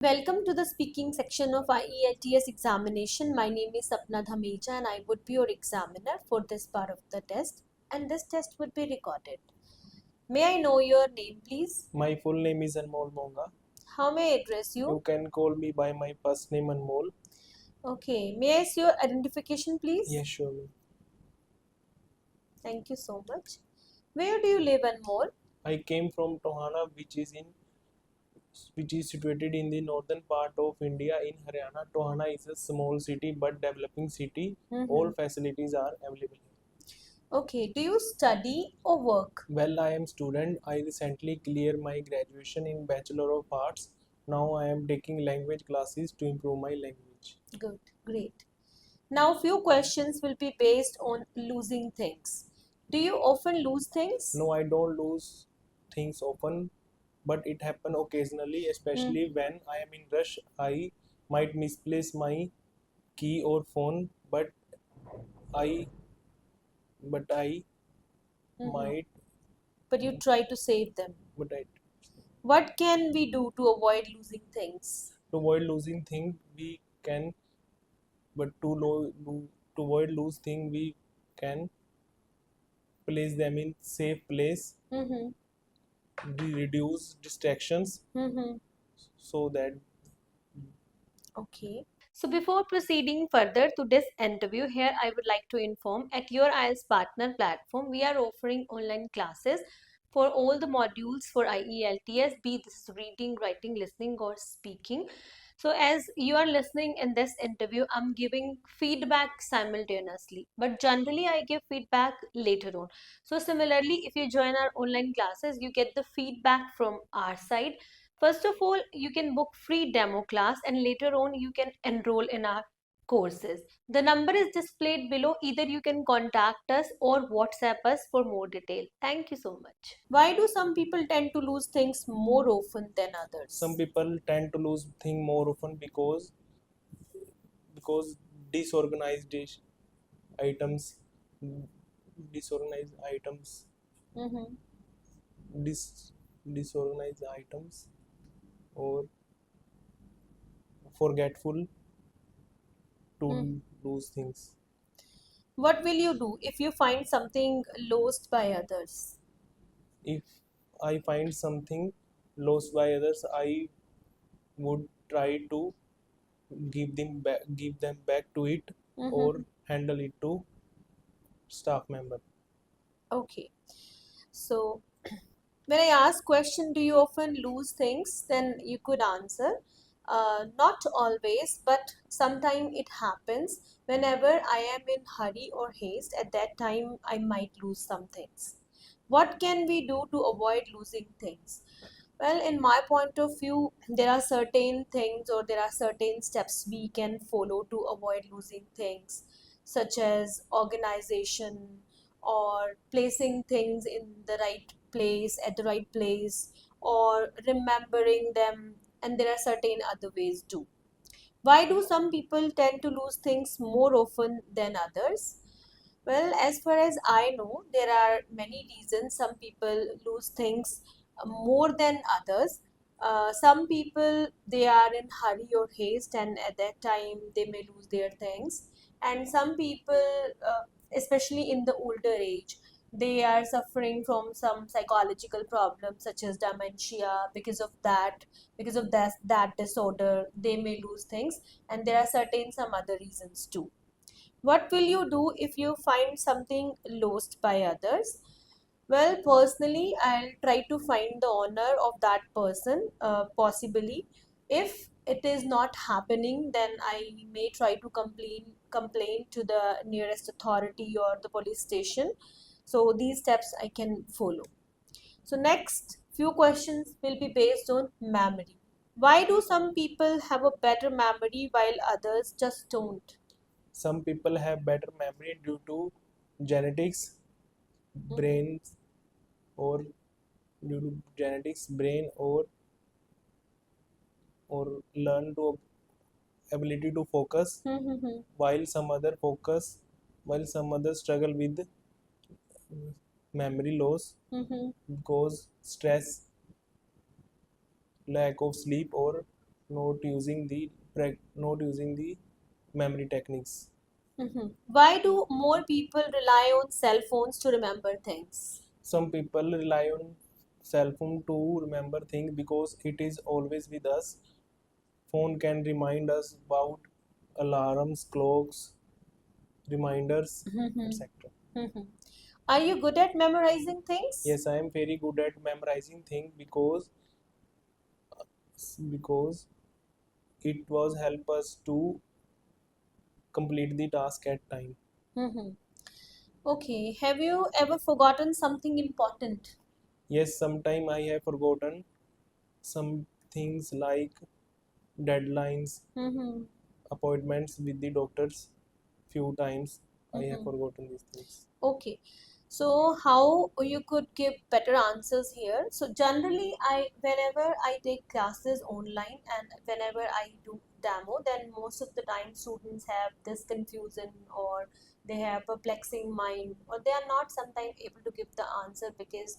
Welcome to the speaking section of IELTS examination. My name is Sapna Dhamija and I would be your examiner for this part of the test, and this test would be recorded. May I know your name, please? My full name is Anmol Monga. How may I address You you? can call me by my first name Anmol. Okay. May I see your identification, please? Yes, surely. Thank you so much. Where do you live, Anmol? I came from Tohana, which is situated in the northern part of India in Haryana. Tohana is a small city but developing city. All facilities are available. Okay. Do you study or work? Well, I am student. I recently cleared my graduation in Bachelor of Arts. Now I am taking language classes to improve my language. Good. Great. Now, few questions will be based on losing things. Do you often lose things? No, I don't lose things often, but it happen occasionally, especially when I am in rush. I might misplace my key or phone, I but I might But you try to save them. but I What can we do to avoid losing things? to avoid losing thing we can but to avoid lose thing we can place them in safe place. Mm-hmm. We reduce distractions Mm-hmm. so that Okay. So before proceeding further to this interview, here I would like to inform at your IELTS partner platform, we are offering online classes for all the modules for IELTS, be this reading, writing, listening, or speaking. So as you are listening in this interview, I'm giving feedback simultaneously, but generally I give feedback later on. So similarly, if you join our online classes, you get the feedback from our side. First of all, you can book free demo class and later on you can enroll in our courses. The number is displayed below. Either you can contact us or WhatsApp us for more detail. Thank you so much. Why do some people tend to lose things more often than others? some people tend to lose things more often because disorganized items disorganized items Mm-hmm. dis, disorganized items or forgetful to lose things. What will you do if you find something lost by others? If I find something lost by others, I would try to give them back to it or handle it to staff member. Okay. So when I ask question, do you often lose things? Then you could answer, not always, but sometimes it happens. Whenever I am in hurry or haste, at that time I might lose some things. What can we do to avoid losing things? Well, in my point of view, there are certain things or there are certain steps we can follow to avoid losing things, such as organization or placing things in the right place at the right place or remembering them, and there are certain other ways too. Why do some people tend to lose things more often than others? Well, as far as I know, there are many reasons some people lose things more than others. Some people, they are in hurry or haste, and at that time they may lose their things. And some people, especially in the older age, they are suffering from some psychological problems such as dementia. Because of that disorder, they may lose things, and there are certain some other reasons too. What will you do if you find something lost by others? Well, personally, I'll try to find the owner of that person, possibly. If it is not happening, then I may try to complain to the nearest authority or the police station. So these steps I can follow. So next few questions will be based on memory. Why do some people have a better memory while others just don't? Some people have better memory due to genetics, brains, or due to genetics, brain, or learn to ability to focus, while some other focus, while some others struggle with memory loss because stress, lack of sleep, or not using the not using the memory techniques. Why do more people rely on cell phones to remember things? Some people rely on cell phone to remember things because it is always with us. Phone can remind us about alarms, clocks, reminders, etc. Are you good at memorizing things? Yes, I am very good at memorizing things because it was help us to complete the task at time. Mhm. Okay, have you ever forgotten something important? Yes, sometime I have forgotten some things like deadlines, Mm-hmm. appointments with the doctors. Few times I have Mm-hmm. forgotten these things. Okay, so how you could give better answers here? So generally, whenever I take classes online and whenever I do demo, then most of the time students have this confusion or they have perplexing mind or they are not sometimes able to give the answer because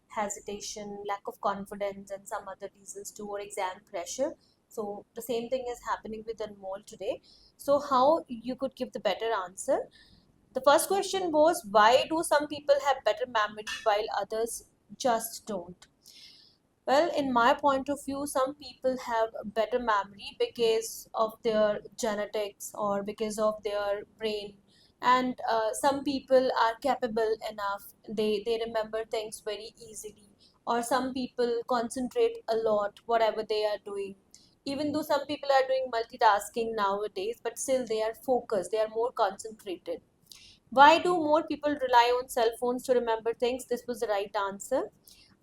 hesitation, lack of confidence, and some other reasons too, or exam pressure. So the same thing is happening with Anmol today. So how you could give the better answer? The first question was, why do some people have better memory while others just don't? Well, in my point of view, some people have a better memory because of their genetics or because of their brain. And some people are capable enough, they remember things very easily. Or some people concentrate a lot, whatever they are doing. Even though some people are doing multitasking nowadays, but still they are focused, they are more concentrated. Why do more people rely on cell phones to remember things? This was the right answer.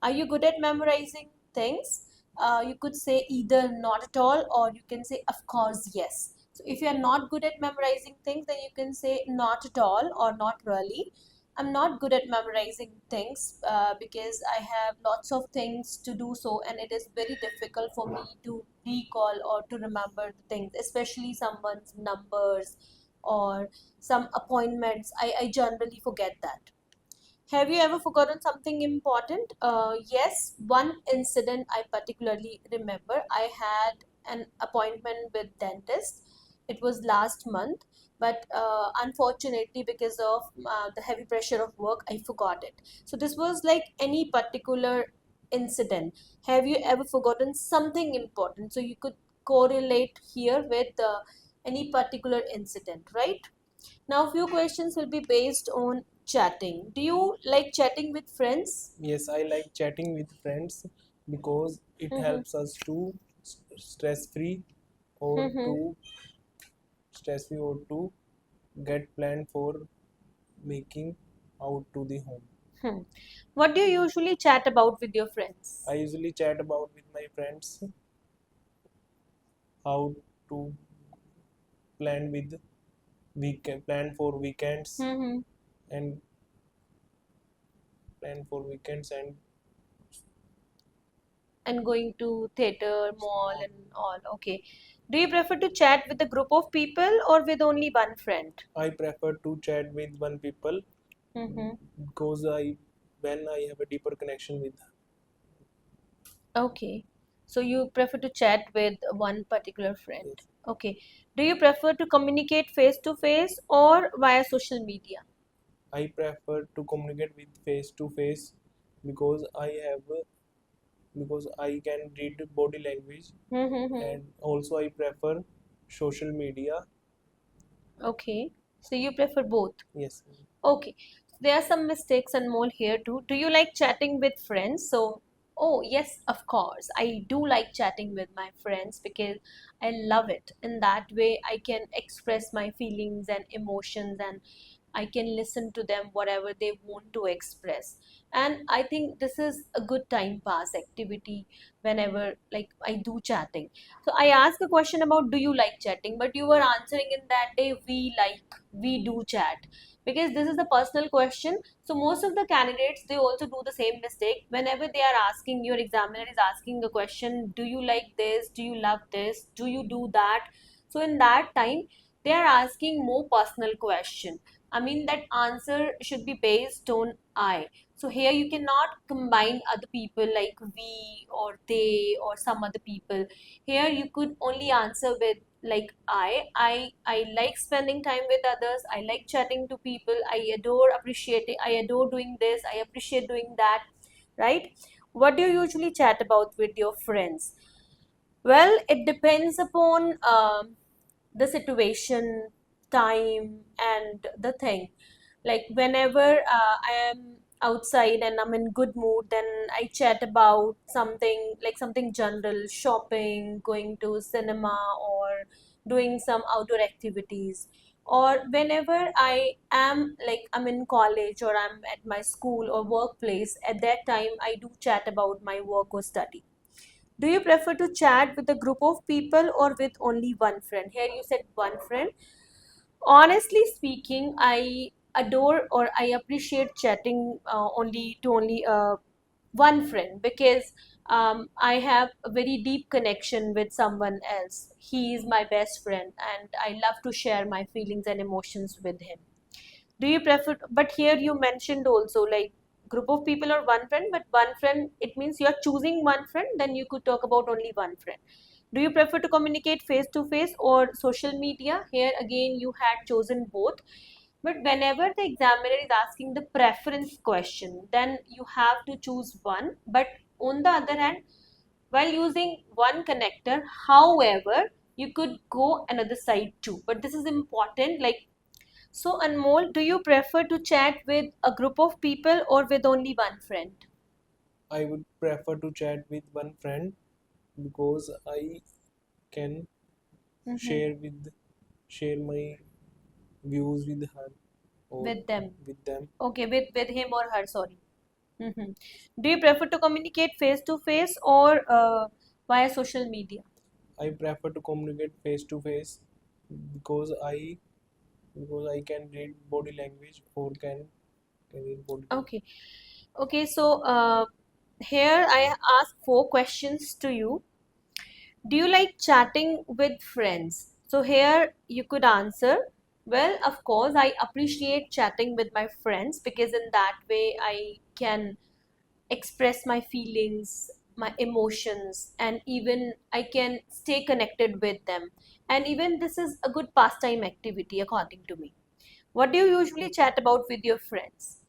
Are you good at memorizing things? You could say either not at all or you can say, of course, yes. So if you are not good at memorizing things, then you can say not at all or not really. I'm not good at memorizing things because I have lots of things to do so, and it is very difficult for me to recall or to remember the things, especially someone's numbers or some appointments. I generally forget that. Have you ever forgotten something important? Yes, one incident I particularly remember. I had an appointment with dentist. It was last month, but unfortunately, because of the heavy pressure of work, I forgot it. So this was like any particular incident. Have you ever forgotten something important? So you could correlate here with any particular incident, right? Now, few questions will be based on chatting. Do you like chatting with friends? Yes, I like chatting with friends because it Mm-hmm. helps us to stress free or Mm-hmm. to stress free or to get planned for making out to the home. Hmm. What do you usually chat about with your friends? I usually chat about with my friends how to plan for weekends Mm-hmm. and plan for weekends and And going to theater, mall, small. and all. Okay. Do you prefer to chat with a group of people or with only one friend? I prefer to chat with one people Mm-hmm. because I when I have a deeper connection with. Okay. So you prefer to chat with one particular friend. Yes. Okay. Do you prefer to communicate face to face or via social media? I prefer to communicate with face to face because I can read body language Mm-hmm. and also I prefer social media. Okay. So you prefer both. Yes. Okay, there are some mistakes and more here too. Do you like chatting with friends? So, oh yes, of course. I do like chatting with my friends because I love it. In that way, I can express my feelings and emotions and I can listen to them whatever they want to express. And I think this is a good time pass activity whenever like I do chatting. So I asked a question about do you like chatting, but you were answering in that day we do chat because this is a personal question. So most of the candidates they also do the same mistake whenever they are asking, your examiner is asking a question, do you like this, do you love this, do you do that? So in that time they are asking more personal question. I mean, that answer should be based on I. So here you cannot combine other people like we or they or some other people. Here you could only answer with like I like spending time with others. I like chatting to people. I adore appreciating. I adore doing this. I appreciate doing that. Right? What do you usually chat about with your friends? Well, it depends upon the situation, time, and the thing. Like whenever I am outside and I'm in good mood, then I chat about something like something general, shopping, going to cinema, or doing some outdoor activities. Or whenever I am like I'm in college or I'm at my school or workplace, at that time I do chat about my work or study. Do you prefer to chat with a group of people or with only one friend? Here you said one friend. Honestly speaking, I adore or I appreciate chatting only one friend, because I have a very deep connection with someone else. He is my best friend and I love to share my feelings and emotions with him. Do you prefer, but here you mentioned also like group of people or one friend, but one friend, it means you're choosing one friend, then you could talk about only one friend. Do you prefer to communicate face to face or social media? Here again, you had chosen both. But whenever the examiner is asking the preference question, then you have to choose one. But on the other hand, while using one connector, however, you could go another side too. But this is important. Like, so Anmol, do you prefer to chat with a group of people or with only one friend? I would prefer to chat with one friend because I can Mm-hmm. share with share my views with her or With them. with them. Okay, with him or her, sorry. Mm-hmm. Do you prefer to communicate face to face or via social media? I prefer to communicate face to face because I can read body language or can read body language. Okay. Okay, so here I ask four questions to you. Do you like chatting with friends? So here you could answer, well, of course, I appreciate chatting with my friends because in that way I can express my feelings, my emotions, and even I can stay connected with them. And even this is a good pastime activity, according to me. What do you usually chat about with your friends?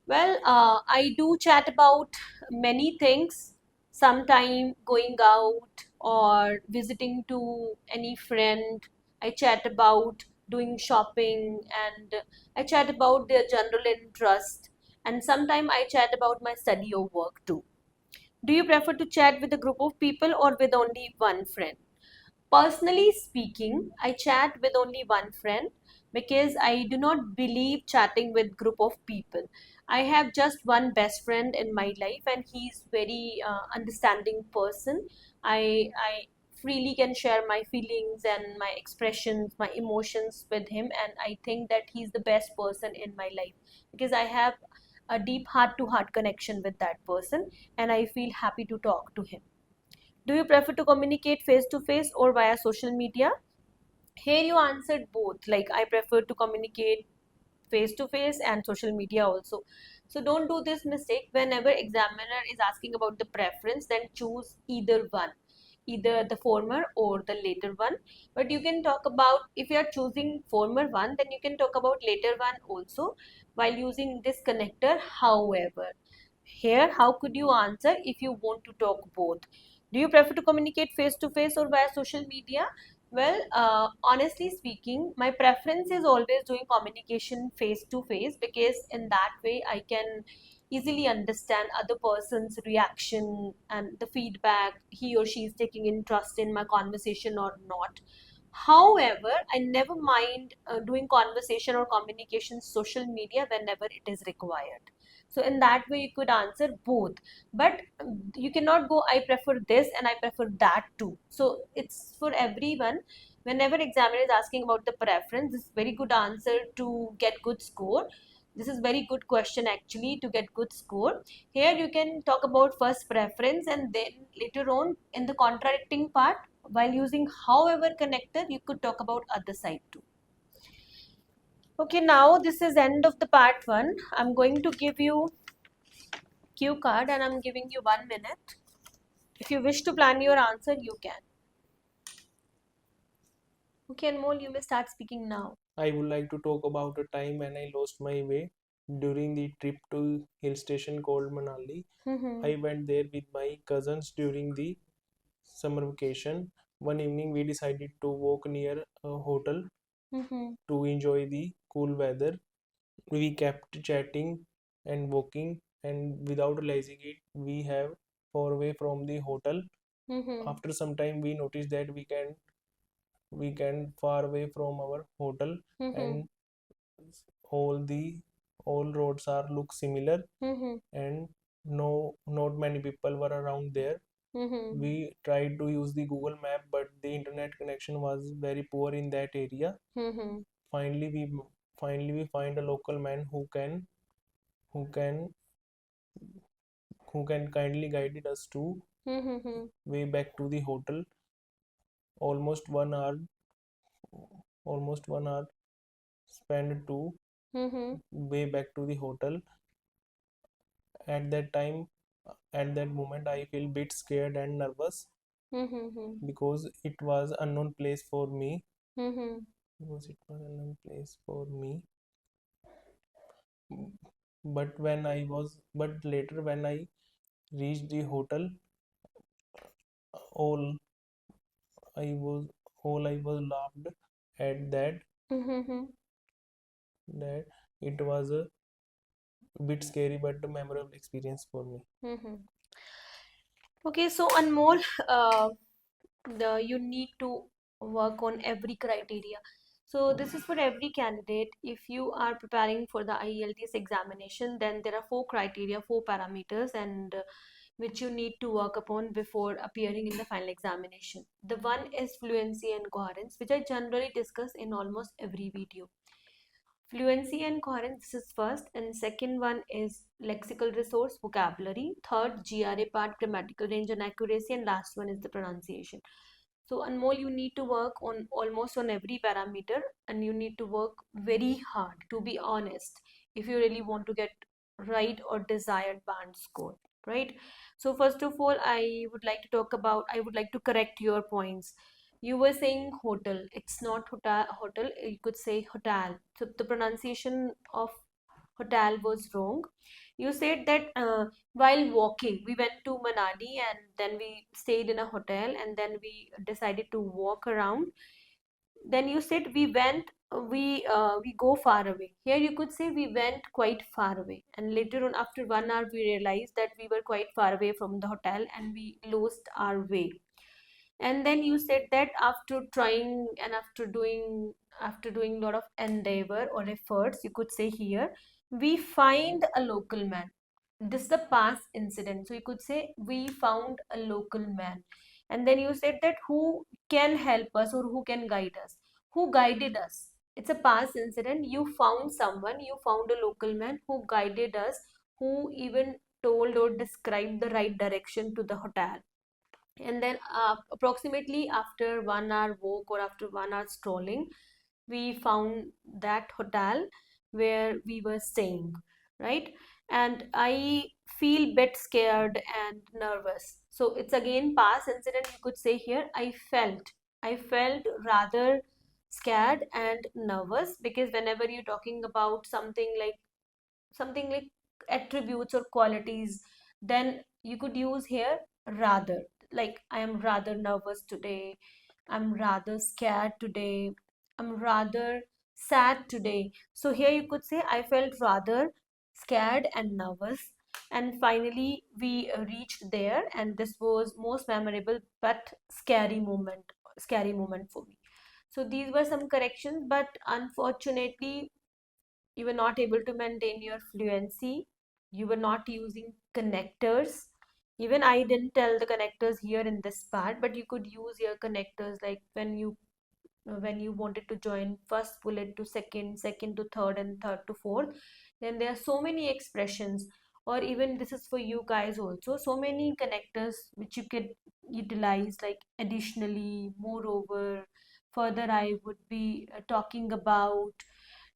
Well, I do chat about many things. Sometime going out or visiting to any friend. I chat about doing shopping, and I chat about their general interest. And sometime I chat about my study or work too. Do you prefer to chat with a group of people or with only one friend? Personally speaking, I chat with only one friend because I do not believe chatting with group of people. I have just one best friend in my life, and he's very understanding person. I freely can share my feelings and my expressions, my emotions with him, and I think that he's the best person in my life because I have a deep heart to heart connection with that person, and I feel happy to talk to him. Do you prefer to communicate face to face or via social media? Here you answered both. Like, I prefer to communicate face to face and social media also. So don't do this mistake. Whenever examiner is asking about the preference, then choose either one, either the former or the later one. But you can talk about, if you are choosing former one, then you can talk about later one also while using this connector. However, here, how could you answer if you want to talk both? Do you prefer to communicate face to face or via social media? Well, honestly speaking, my preference is always doing communication face to face because in that way I can easily understand other person's reaction and the feedback he or she is taking interest in my conversation or not. However, I never mind doing conversation or communication social media whenever it is required. So in that way you could answer both, but you cannot go I prefer this and I prefer that too. So it's for everyone. Whenever examiner is asking about the preference, this is very good answer to get good score. This is very good question actually to get good score. Here you can talk about first preference and then later on in the contradicting part, while using however connector, you could talk about other side too. Okay, now this is end of the part one. I'm going to give you cue card and I'm giving you 1 minute. If you wish to plan your answer, you can. Okay, Anmol, you may start speaking now. I would like to talk about a time when I lost my way during the trip to hill station called Manali. Mm-hmm. I went there with my cousins during the summer vacation. One evening we decided to walk near a hotel Mm-hmm. to enjoy the cool weather. We kept chatting and walking, and without realizing it, we have far away from the hotel. Mm-hmm. After some time, we noticed that we can far away from our hotel, Mm-hmm. and all the all roads are look similar, Mm-hmm. and not many people were around there. Mm-hmm. We tried to use the Google map, but the internet connection was very poor in that area. Mm-hmm. Finally, we finally we find a local man who can who can kindly guided us to Mm-hmm. way back to the hotel. Almost 1 hour, almost 1 hour spent to Mm-hmm. way back to the hotel. At that time, at that moment, I feel bit scared and nervous Mm-hmm. because it was unknown place for me. Mm-hmm. Because it was unknown place for me. But later when I reached the hotel, all I was I was laughed at Mm-hmm. that it was a bit scary but a memorable experience for me. Mm-hmm. Okay, so Anmol, uh, you need to work on every criteria. So this is for every candidate. If you are preparing for the IELTS examination, then there are four criteria, four parameters, and which you need to work upon before appearing in the final examination. The one is fluency and coherence, which I generally discuss in almost every video. Fluency and coherence, this is first, and second one is lexical resource, vocabulary. Third, GRA part, grammatical range and accuracy, and last one is the pronunciation. So Anmol, you need to work on almost on every parameter, and you need to work very hard, to be honest, if you really want to get right or desired band score, right? So first of all, I would like to correct your points. You were saying hotel. It's not hotel. You could say hotel. So the pronunciation of hotel was wrong. You said that while walking, we went to Manali and then we stayed in a hotel and then we decided to walk around. Then you said we go far away. Here you could say we went quite far away. And later on, after 1 hour, we realized that we were quite far away from the hotel and we lost our way. And then you said that after trying and after doing a lot of endeavor or efforts, you could say here, we find a local man. This is the past incident. So you could say we found a local man. And then you said that who can help us or who can guide us. Who guided us? It's a past incident. You found someone, you found a local man who guided us, who even told or described the right direction to the hotel. And then approximately after 1 hour walk or after 1 hour strolling, we found that hotel where we were staying, right? And I feel bit scared and nervous. So it's again past incident, you could say here. I felt rather scared and nervous, because whenever you're talking about something like attributes or qualities, then you could use here rather. Like, I am rather nervous today, I'm rather scared today, I'm rather sad today. So here you could say I felt rather scared and nervous. And finally we reached there, and this was most memorable but scary moment for me. So these were some corrections, but unfortunately you were not able to maintain your fluency. You were not using connectors. Even I didn't tell the connectors here in this part, but you could use your connectors, like when you wanted to join first bullet to second, second to third, and third to fourth. Then there are so many expressions, or even this is for you guys also, so many connectors which you could utilize, like additionally, moreover, further I would be talking about.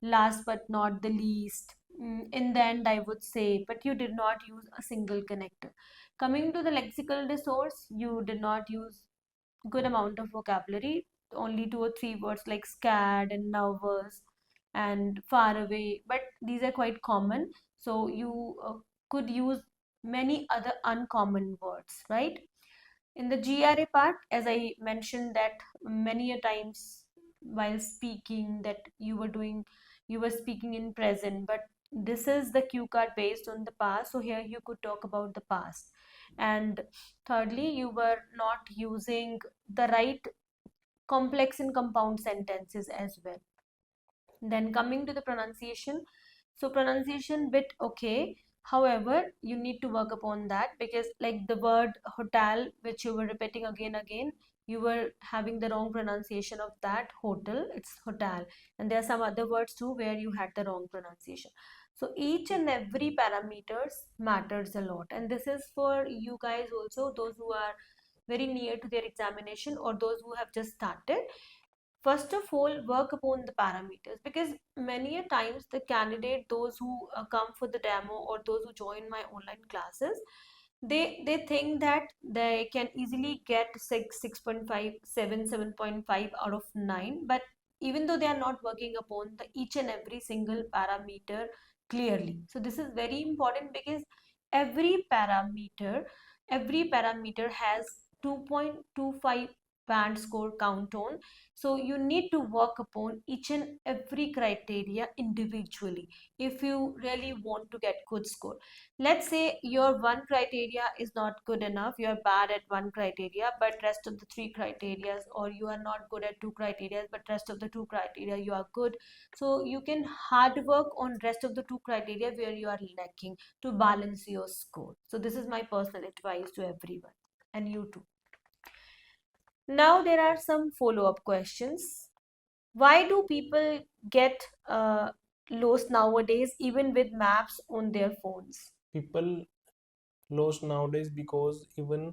Last but not the least, in the end, I would say, but you did not use a single connector. Coming to the lexical resource, you did not use good amount of vocabulary, only two or three words like scared and nervous and far away, but these are quite common. So you could use many other uncommon words, right? In the GRA part, as I mentioned that many a times while speaking that you were speaking in present, but this is the cue card based on the past. So here you could talk about the past. And thirdly, you were not using the right complex and compound sentences as well. Then coming to the pronunciation, so pronunciation bit okay. However, you need to work upon that because like the word hotel, which you were repeating again, you were having the wrong pronunciation of that hotel. It's hotel, and there are some other words too where you had the wrong pronunciation. So each and every parameters matters a lot, and this is for you guys also, those who are very near to their examination or those who have just started. First of all, work upon the parameters because many a times the candidate, those who come for the demo or those who join my online classes, they think that they can easily get 6, 6.5, 7, 7.5 out of 9, but even though they are not working upon the each and every single parameter clearly. So this is very important because every parameter every parameter has 2.25 band score count on. So you need to work upon each and every criteria individually if you really want to get good score. Let's say your one criteria is not good enough, you are bad at one criteria, but rest of the three criteria, or you are not good at two criteria, but rest of the two criteria you are good. So you can hard work on rest of the two criteria where you are lacking to balance your score. So this is my personal advice to everyone and you too. Now there are some follow-up questions. Why do people get lost nowadays even with maps on their phones? People lost nowadays because even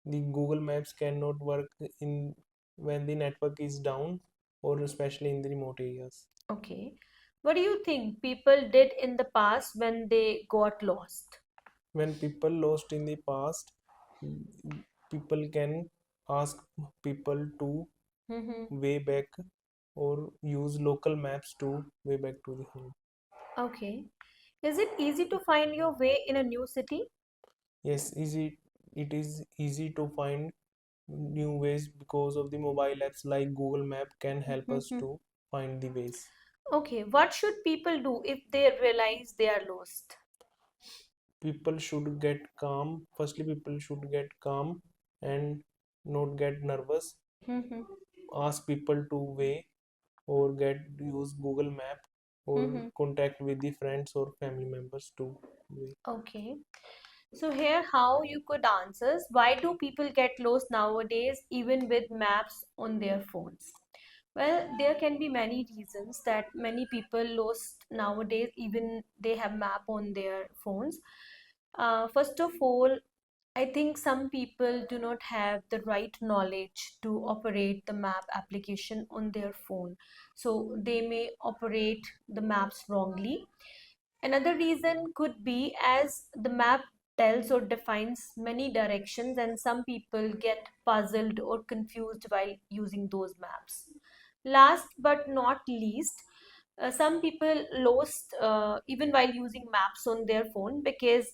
the Google Maps cannot work in when the network is down or especially in the remote areas. Okay. What do you think people did in the past when they got lost? When people lost in the past, people can ask people to Mm-hmm. way back or use local maps to way back to the home. Okay. Is it easy to find your way in a new city? Yes, easy. It is easy to find new ways because of the mobile apps like Google Map can help us Mhm. to find the ways. Okay, what should people do if they realize they are lost? People should get calm. Firstly, people should get calm and not get nervous. Mhm. Ask people to way or get use Google Map or Mhm. contact with the friends or family members to way. Okay. So here how you could answer is, why do people get lost nowadays even with maps on their phones? Well, there can be many reasons that many people lost nowadays even they have map on their phones. First of all, I think some people do not have the right knowledge to operate the map application on their phone. So they may operate the maps wrongly. Another reason could be as the map tells or defines many directions, and some people get puzzled or confused while using those maps. Last but not least, some people lost even while using maps on their phone because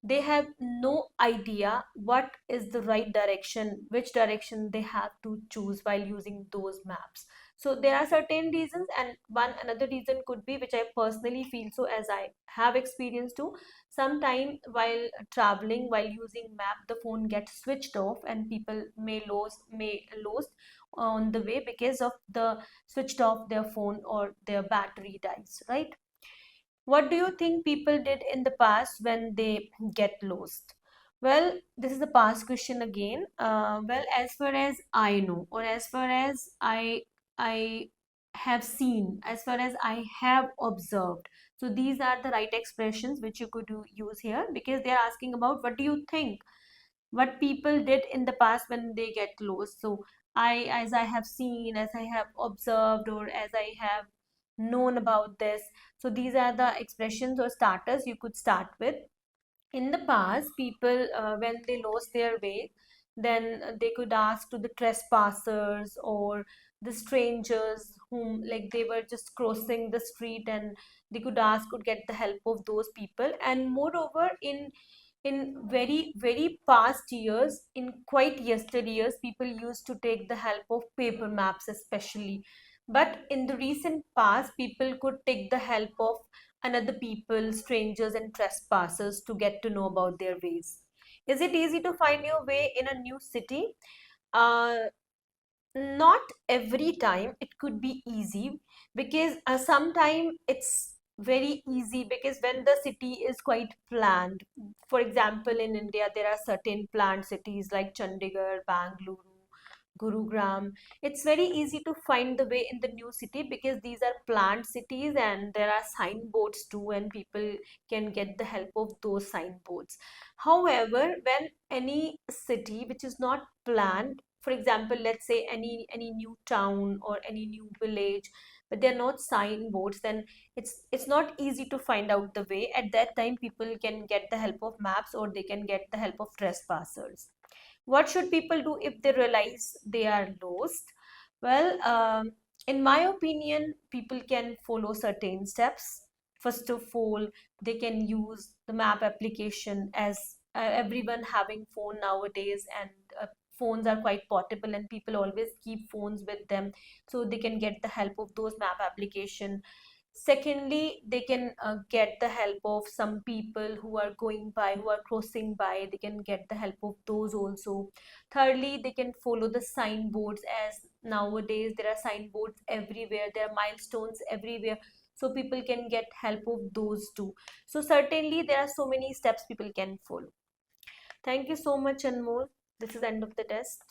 they have no idea what is the right direction, which direction they have to choose while using those maps. So there are certain reasons, and one another reason could be, which I personally feel so as I have experienced too. Sometime while traveling, while using map, the phone gets switched off, and people may lose on the way because of the switched off their phone or their battery dies, right? What do you think people did in the past when they get lost? Well, this is the past question again. Well, as far as I know, or as far as I have seen, as far as I have observed, so these are the right expressions which you could use here because they are asking about what do you think what people did in the past when they get lost. So I, as I have seen, as I have observed, or as I have known about this. So these are the expressions or starters you could start with. In the past, people, when they lost their way, then they could ask to the trespassers or the strangers whom, like, they were just crossing the street, and they could ask, could get the help of those people. And moreover, in very very past years, in quite yesteryears, people used to take the help of paper maps especially. But in the recent past, people could take the help of another people, strangers and trespassers, to get to know about their ways. Is it easy to find your way in a new city? uh, Not every time it could be easy, because sometimes it's very easy because when the city is quite planned. For example, in India there are certain planned cities like Chandigarh, Bangalore, Gurugram. It's very easy to find the way in the new city because these are planned cities and there are signboards too, and people can get the help of those signboards. However, when any city which is not planned, for example, let's say any new town or any new village, but they're not signboards, then it's not easy to find out the way. At that time, people can get the help of maps or they can get the help of trespassers. What should people do if they realize they are lost? Well, in my opinion, people can follow certain steps. First of all, they can use the map application, as everyone having phone nowadays, and phones are quite portable and people always keep phones with them, so they can get the help of those map application. Secondly, they can get the help of some people who are going by, who are crossing by. They can get the help of those also. Thirdly, they can follow the signboards, as nowadays there are signboards everywhere, there are milestones everywhere. So people can get help of those too. So certainly there are so many steps people can follow. Thank you so much, Anmol. This is end of the test.